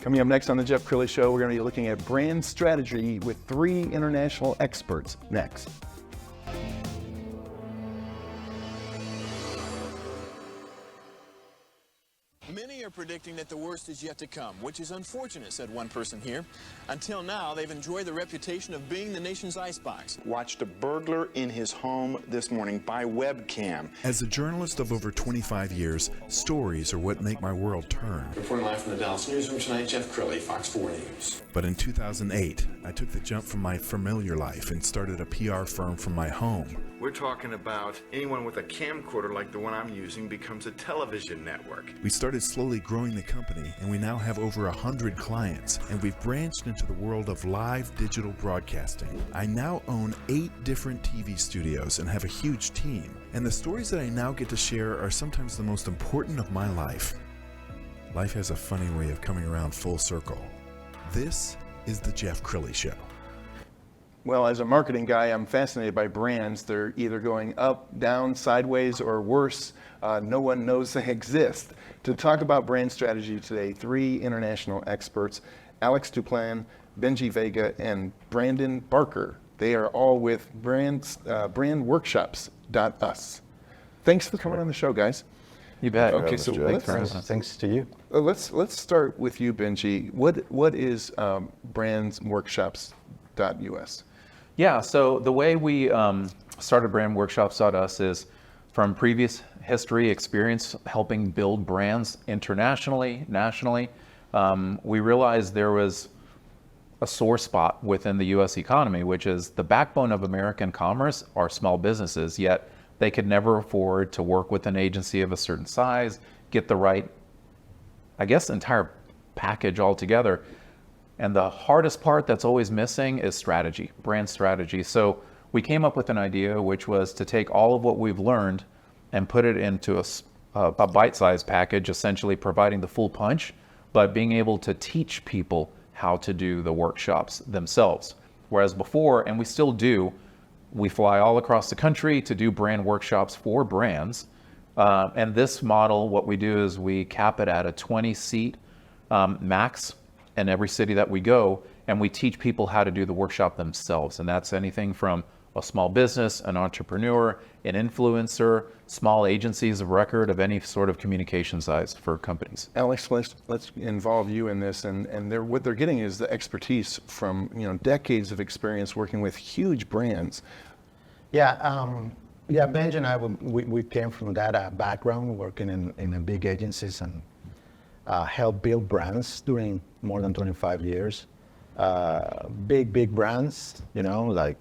Coming up next on the Jeff Crilley Show, we're going to be looking at brand strategy with 3 international experts next. Many are predicting that the worst is yet to come, which is unfortunate, said one person here. Until now, they've enjoyed the reputation of being the nation's icebox. Watched a burglar in his home this morning by webcam. As a journalist of over 25 years, stories are what make my world turn. Reporting live from the Dallas newsroom tonight, Jeff Crilley, Fox 4 News. But in 2008, I took the jump from my familiar life and started a PR firm from my home. We're talking about anyone with a camcorder like the one I'm using becomes a television network. We started slowly growing the company, and we now have over 100 clients, and we've branched into the world of live digital broadcasting. I now own 8 different TV studios and have a huge team, and the stories that I now get to share are sometimes the most important of my life. Life has a funny way of coming around full circle. This is the Jeff Crilley Show. Well, as a marketing guy, I'm fascinated by brands. They're either going up, down, sideways, or worse. No one knows they exist. To talk about brand strategy today, 3 international experts, Alex Duplan, Benji Vega, and Brandon Barker. They are all with Brandworkshops.us. Thanks for coming on the show, guys. You bet. Okay, so thanks to you. Let's start with you, Benji. What is Brandworkshops.us? Yeah, so the way we started Brandworkshops.us is from previous history, experience helping build brands internationally, nationally. We realized there was a sore spot within the U.S. economy, which is the backbone of American commerce are small businesses, yet they could never afford to work with an agency of a certain size, get the right, I guess, entire package altogether. And the hardest part that's always missing is strategy, brand strategy. So we came up with an idea, which was to take all of what we've learned and put it into a bite-sized package, essentially providing the full punch, but being able to teach people how to do the workshops themselves. Whereas before, and we still do, we fly all across the country to do brand workshops for brands. And this model, what we do is we cap it at a 20-seat max in every city that we go, and we teach people how to do the workshop themselves. And that's anything from a small business, an entrepreneur, an influencer, small agencies of record of any sort of communication size for companies. Alex, let's involve you in this, and what they're getting is the expertise from decades of experience working with huge brands. Yeah, Benji and I, we came from that background, working in big agencies and helped build brands during more than 25 years. Big brands, like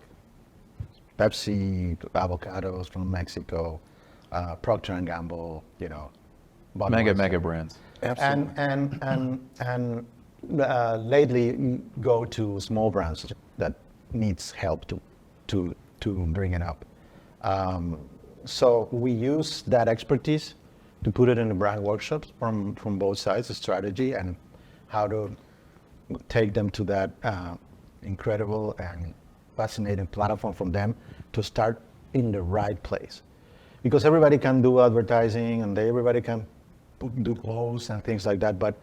Pepsi, avocados from Mexico, Procter & Gamble, Mega brands. Absolutely. And lately go to small brands that needs help to bring it up. So we use that expertise to put it in the brand workshops from both sides, the strategy and how to take them to that incredible and fascinating platform from them to start in the right place. Because everybody can do advertising and everybody can do clothes and things like that, but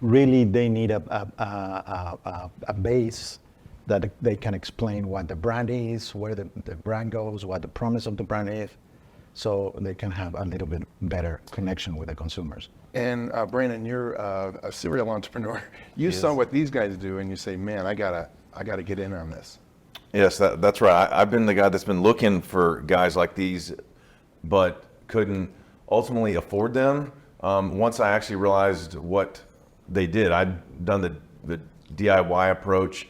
really they need a base that they can explain what the brand is, where the brand goes, what the promise of the brand is, so they can have a little bit better connection with the consumers. And Brandon, you're a serial entrepreneur. You saw what these guys do, and you say, "Man, I gotta get in on this." Yes, that's right. I've been the guy that's been looking for guys like these, but couldn't ultimately afford them. Once I actually realized what they did, I'd done the DIY approach,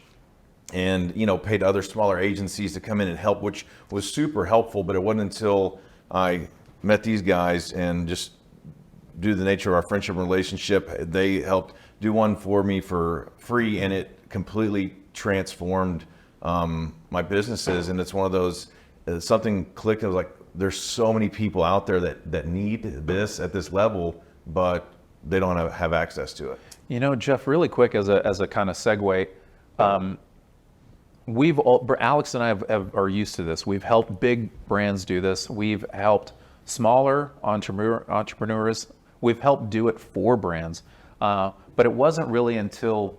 and paid other smaller agencies to come in and help, which was super helpful. But it wasn't until I met these guys, and just due to the nature of our friendship and relationship, they helped do one for me for free, and it completely transformed my businesses. And it's one of those, something clicked. I was like, there's so many people out there that need this at this level, but they don't have access to it. Jeff, really quick as a kind of segue, Alex and I are used to this. We've helped big brands do this. We've helped smaller entrepreneurs. We've helped do it for brands. But it wasn't really until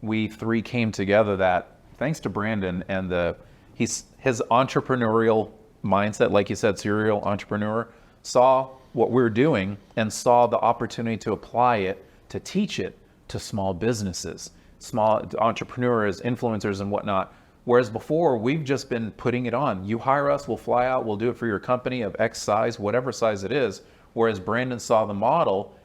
we three came together that, thanks to Brandon and his entrepreneurial mindset, like you said, serial entrepreneur, saw what we were doing and saw the opportunity to apply it, to teach it to small businesses, small entrepreneurs, influencers and whatnot. Whereas before, we've just been putting it on. You hire us, we'll fly out, we'll do it for your company of X size, whatever size it is. Whereas Brandon saw the model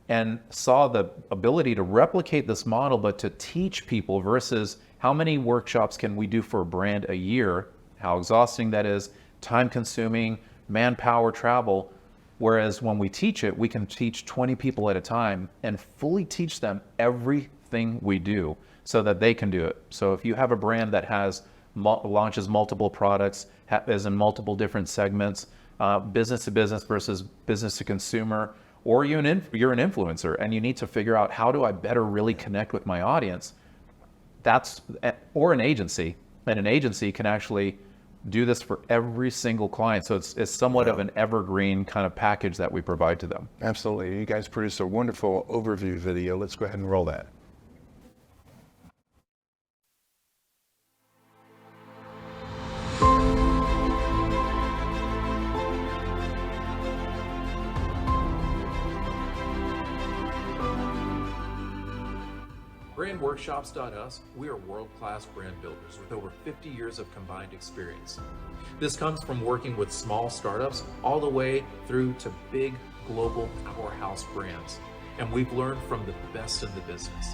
and saw the ability to replicate this model, but to teach people versus how many workshops can we do for a brand a year, how exhausting that is, time consuming, manpower, travel. Whereas when we teach it, we can teach 20 people at a time and fully teach them everything we do so that they can do it. So if you have a brand that has launches multiple products, is in multiple different segments, business to business versus business to consumer, or you're an influencer and you need to figure out how do I better really connect with my audience, or an agency, and an agency can actually do this for every single client. So it's somewhat of an evergreen kind of package that we provide to them. Absolutely. You guys produced a wonderful overview video. Let's go ahead and roll that. Brandworkshops.us, we are world-class brand builders with over 50 years of combined experience. This comes from working with small startups all the way through to big global powerhouse brands. And we've learned from the best in the business.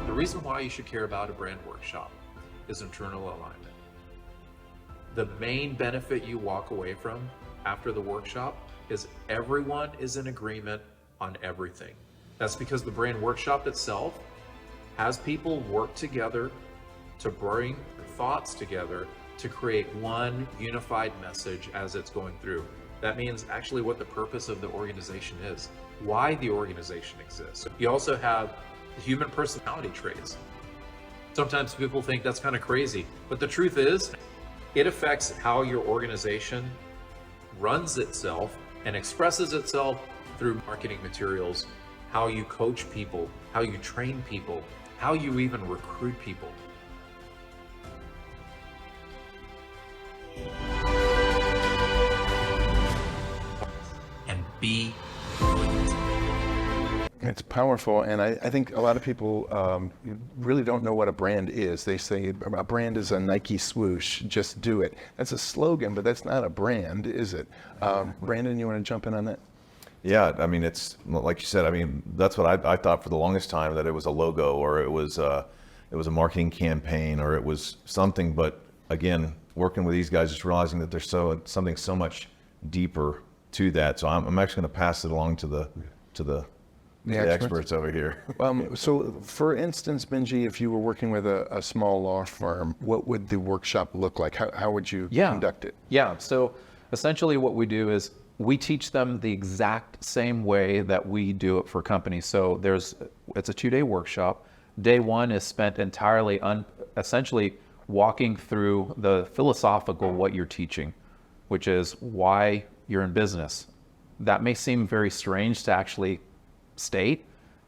The reason why you should care about a brand workshop is internal alignment. The main benefit you walk away from after the workshop is everyone is in agreement on everything. That's because the brand workshop itself has people work together to bring thoughts together to create one unified message as it's going through. That means actually what the purpose of the organization is, why the organization exists. You also have the human personality traits. Sometimes people think that's kind of crazy, but the truth is, it affects how your organization runs itself and expresses itself through marketing materials, how you coach people, how you train people, how you even recruit people. And be brilliant. It's powerful, and I think a lot of people really don't know what a brand is. They say a brand is a Nike swoosh, just do it. That's a slogan, but that's not a brand, is it? Brandon, you want to jump in on that? Yeah, I mean, it's like you said. I mean, that's what I thought for the longest time, that it was a logo or it was a marketing campaign or it was something. But again, working with these guys, just realizing that there's something so much deeper to that. So I'm actually going to pass it along to the experts over here. So for instance, Benji, if you were working with a small law firm, what would the workshop look like? How would you conduct it? Yeah, so essentially what we do is we teach them the exact same way that we do it for companies. So it's a 2-day workshop. Day one is spent entirely essentially walking through the philosophical what you're teaching, which is why you're in business. That may seem very strange to actually state,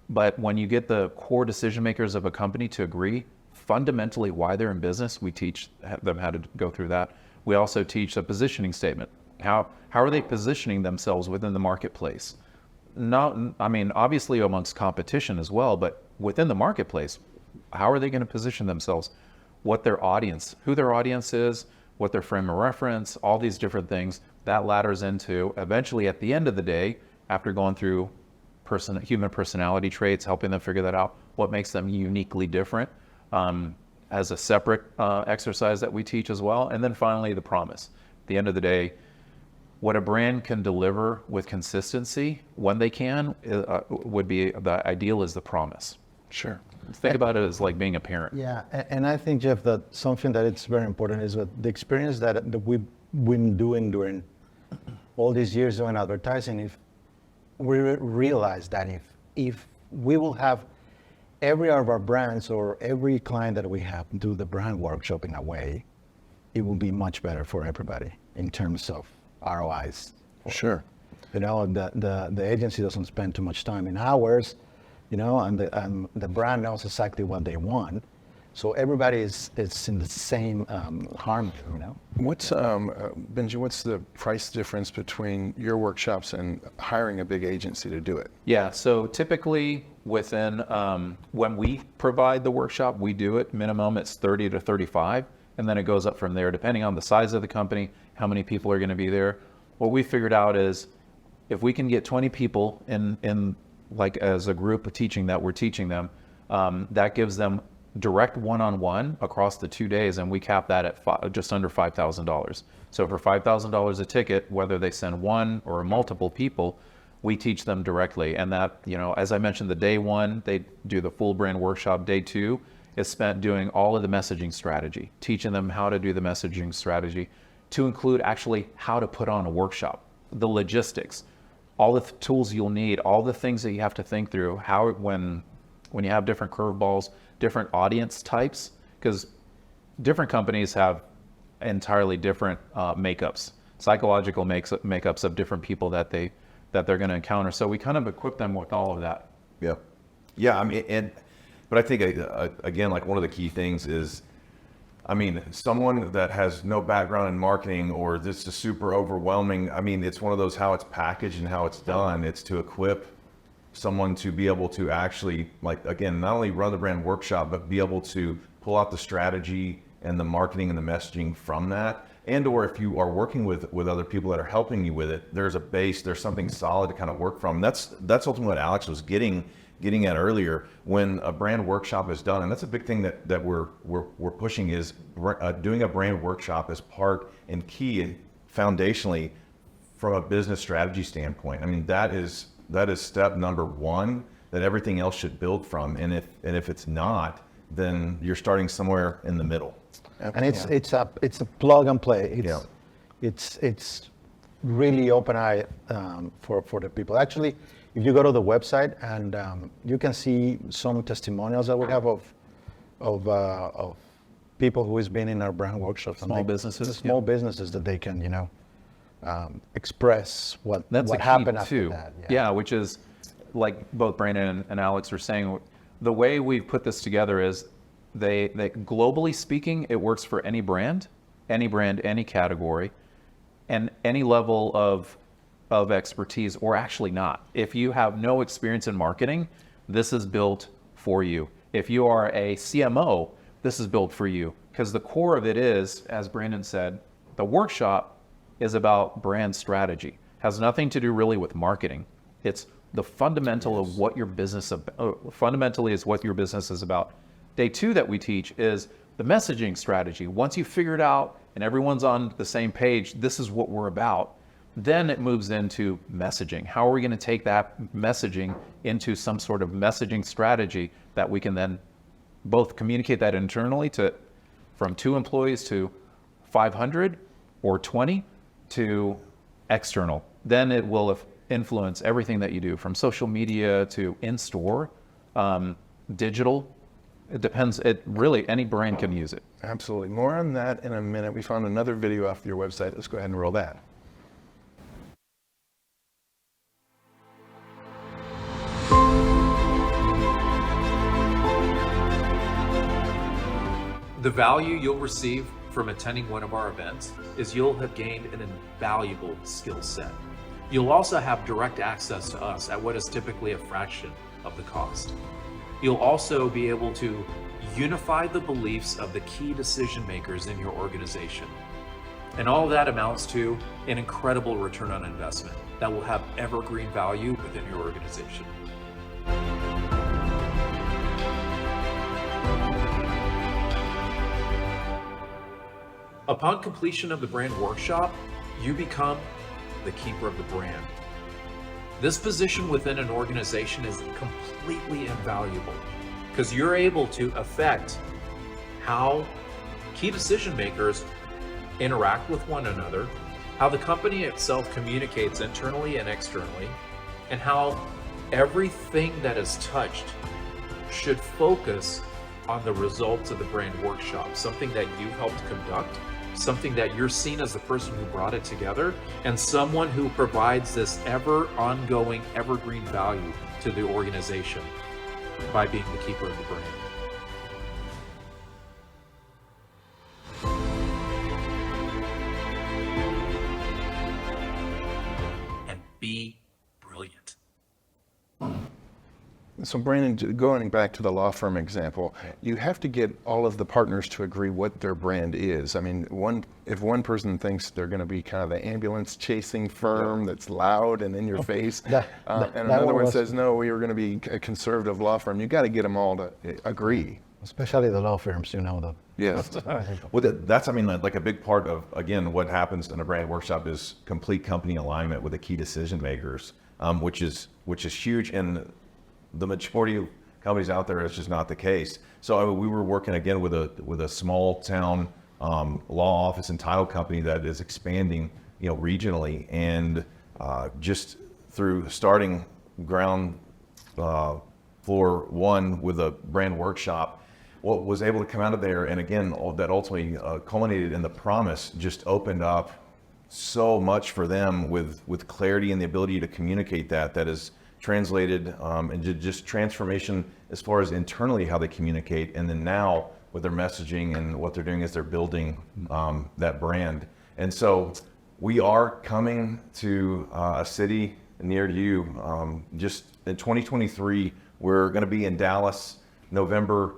but when you get the core decision makers of a company to agree fundamentally why they're in business, we teach them how to go through that. We also teach a positioning statement. How are they positioning themselves within the marketplace? Obviously amongst competition as well, but within the marketplace, how are they going to position themselves? Who their audience is, what their frame of reference, all these different things. That ladders into eventually at the end of the day, after going through human personality traits, helping them figure that out, what makes them uniquely different, as a separate exercise that we teach as well. And then finally, the promise. At the end of the day, what a brand can deliver with consistency when they can would be the ideal is the promise. Sure. Think about it as like being a parent. Yeah, and I think, Jeff, that something that it's very important is that the experience that we've been doing during all these years doing advertising, if we realize that if we will have every of our brands or every client that we have do the brand workshop in a way, it will be much better for everybody in terms of ROIs. Sure. You know, the agency doesn't spend too much time in hours, you know, and the brand knows exactly what they want. So everybody is in the same harmony, you know. What's Benji? What's the price difference between your workshops and hiring a big agency to do it? Yeah, so typically within, when we provide the workshop, we do it, minimum it's 30 to 35, and then it goes up from there depending on the size of the company, how many people are going to be there. What we figured out is if we can get 20 people in like as a group of teaching that we're teaching them, that gives them direct one-on-one across the 2 days, and we cap that at just under $5,000. So for $5,000 a ticket, whether they send one or multiple people, we teach them directly. And that, you know, as I mentioned, the day one, they do the full brand workshop. Day two is spent doing all of the messaging strategy, teaching them how to do the messaging strategy, to include actually how to put on a workshop, the logistics, all the tools you'll need, all the things that you have to think through, how when you have different curveballs, different audience types, because different companies have entirely different makeups, psychological makeups of different people that they're going to encounter. So we kind of equip them with all of that. Yeah. I mean, but I think again, like one of the key things is, I mean, someone that has no background in marketing or this is super overwhelming. I mean, it's one of those how it's packaged and how it's done. It's to equip someone to be able to actually, like, again, not only run the brand workshop, but be able to pull out the strategy and the marketing and the messaging from that. And or if you are working with other people that are helping you with it, there's a base, there's something solid to kind of work from. That's ultimately what Alex was getting at earlier. When a brand workshop is done, and that's a big thing that we're pushing, is doing a brand workshop as part and key foundationally from a business strategy standpoint. I mean, that is step number one that everything else should build from. And if it's not, then you're starting somewhere in the middle. And it's a plug and play. It's really open eye for the people. Actually, if you go to the website and you can see some testimonials that we have of people who has been in our brand workshops. Small businesses. Small businesses that they can, you know, express what That's happened too. after that. Yeah, which is like both Brandon and Alex were saying, the way we've put this together is they globally speaking, it works for any brand, any category, and any level of expertise, or actually not. If you have no experience in marketing, this is built for you. If you are a CMO, this is built for you, because the core of it is, as Brandon said, the workshop is about brand strategy. Has nothing to do really with marketing. It's the fundamental of what your business, fundamentally is what your business is about. Day two that we teach is the messaging strategy. Once you figure it out and everyone's on the same page, this is what we're about, then it moves into messaging. How are we going to take that messaging into some sort of messaging strategy that we can then both communicate that internally to from 2 employees to 500 or 20 to external. Then it will influence everything that you do, from social media to in-store, digital. It depends. It really, any brand can use it. Absolutely. More on that in a minute. We found another video off your website. Let's go ahead and roll that. The value you'll receive from attending one of our events is you'll have gained an invaluable skill set. You'll also have direct access to us at what is typically a fraction of the cost. You'll also be able to unify the beliefs of the key decision makers in your organization. And all that amounts to an incredible return on investment that will have evergreen value within your organization. Upon completion of the brand workshop, you become the keeper of the brand. This position within an organization is completely invaluable because you're able to affect how key decision makers interact with one another, how the company itself communicates internally and externally, and how everything that is touched should focus on the results of the brand workshop, something that you helped conduct, something that you're seen as the person who brought it together and someone who provides this ever ongoing, evergreen value to the organization by being the keeper of the brand. And be brilliant. So Brandon, going back to the law firm example, you have to get all of the partners to agree what their brand is. I mean, if one person thinks they're going to be kind of the ambulance chasing firm that's loud and in your face, and another one says, no, we are going to be a conservative law firm, you got to get them all to agree. Especially the law firms, you know. Yes. Well, that's, I mean, like a big part of, again, what happens in a brand workshop is complete company alignment with the key decision makers, which is huge. And the majority of companies out there, it's just not the case. So we were working again with a small town law office and title company that is expanding, regionally, and just through starting ground floor one with a brand workshop, what was able to come out of there, and again, that ultimately culminated in the promise, just opened up so much for them with clarity and the ability to communicate that is translated into just transformation as far as internally how they communicate, and then now with their messaging and what they're doing is they're building that brand. And so we are coming to a city near you. Just in 2023, we're going to be in Dallas November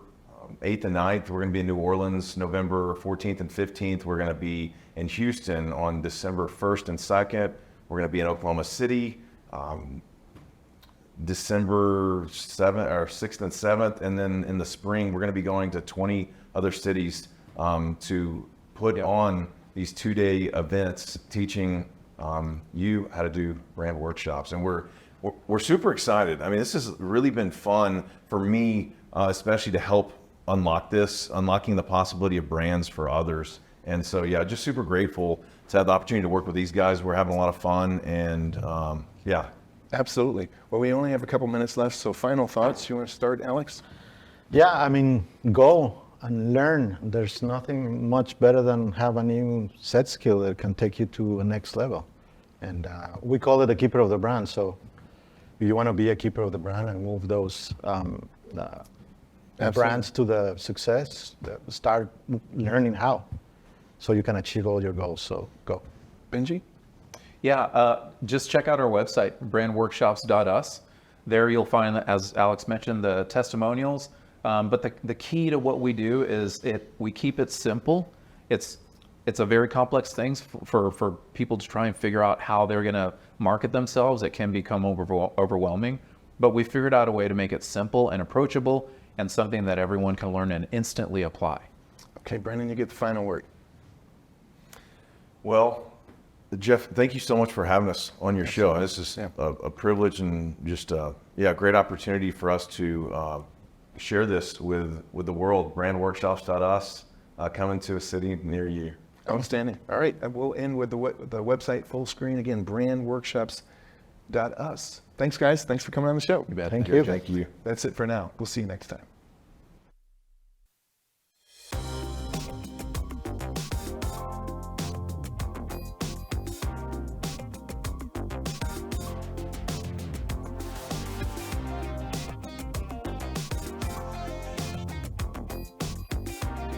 8th and 9th. We're going to be in New Orleans November 14th and 15th. We're going to be in Houston on December 1st and 2nd. We're going to be in Oklahoma City December 7th or 6th and 7th, and then in the spring we're going to be going to 20 other cities to put on these 2-day events teaching you how to do brand workshops. And we're super excited. I mean, this has really been fun for me, especially to help unlocking the possibility of brands for others. And so just super grateful to have the opportunity to work with these guys. We're having a lot of fun, and Absolutely. Well, we only have a couple minutes left, so final thoughts. You want to start, Alex? Yeah, I mean, go and learn. There's nothing much better than have a new set skill that can take you to a next level. And we call it a keeper of the brand. So if you want to be a keeper of the brand and move those brands to the success, start learning how, so you can achieve all your goals. So go. Benji? Yeah, just check out our website, brandworkshops.us. There you'll find, as Alex mentioned, the testimonials. But the key to what we do is we keep it simple. It's a very complex thing for people to try and figure out how they're going to market themselves. It can become overwhelming. But we figured out a way to make it simple and approachable and something that everyone can learn and instantly apply. Okay, Brandon, you get the final word. Well, Jeff, thank you so much for having us on your show. This is a privilege and just a great opportunity for us to share this with the world. Brandworkshops.us, coming to a city near you. Outstanding. All right, we'll end with the website full screen again, brandworkshops.us. Thanks, guys. Thanks for coming on the show. You bet. Thank you. Thank you. That's it for now. We'll see you next time.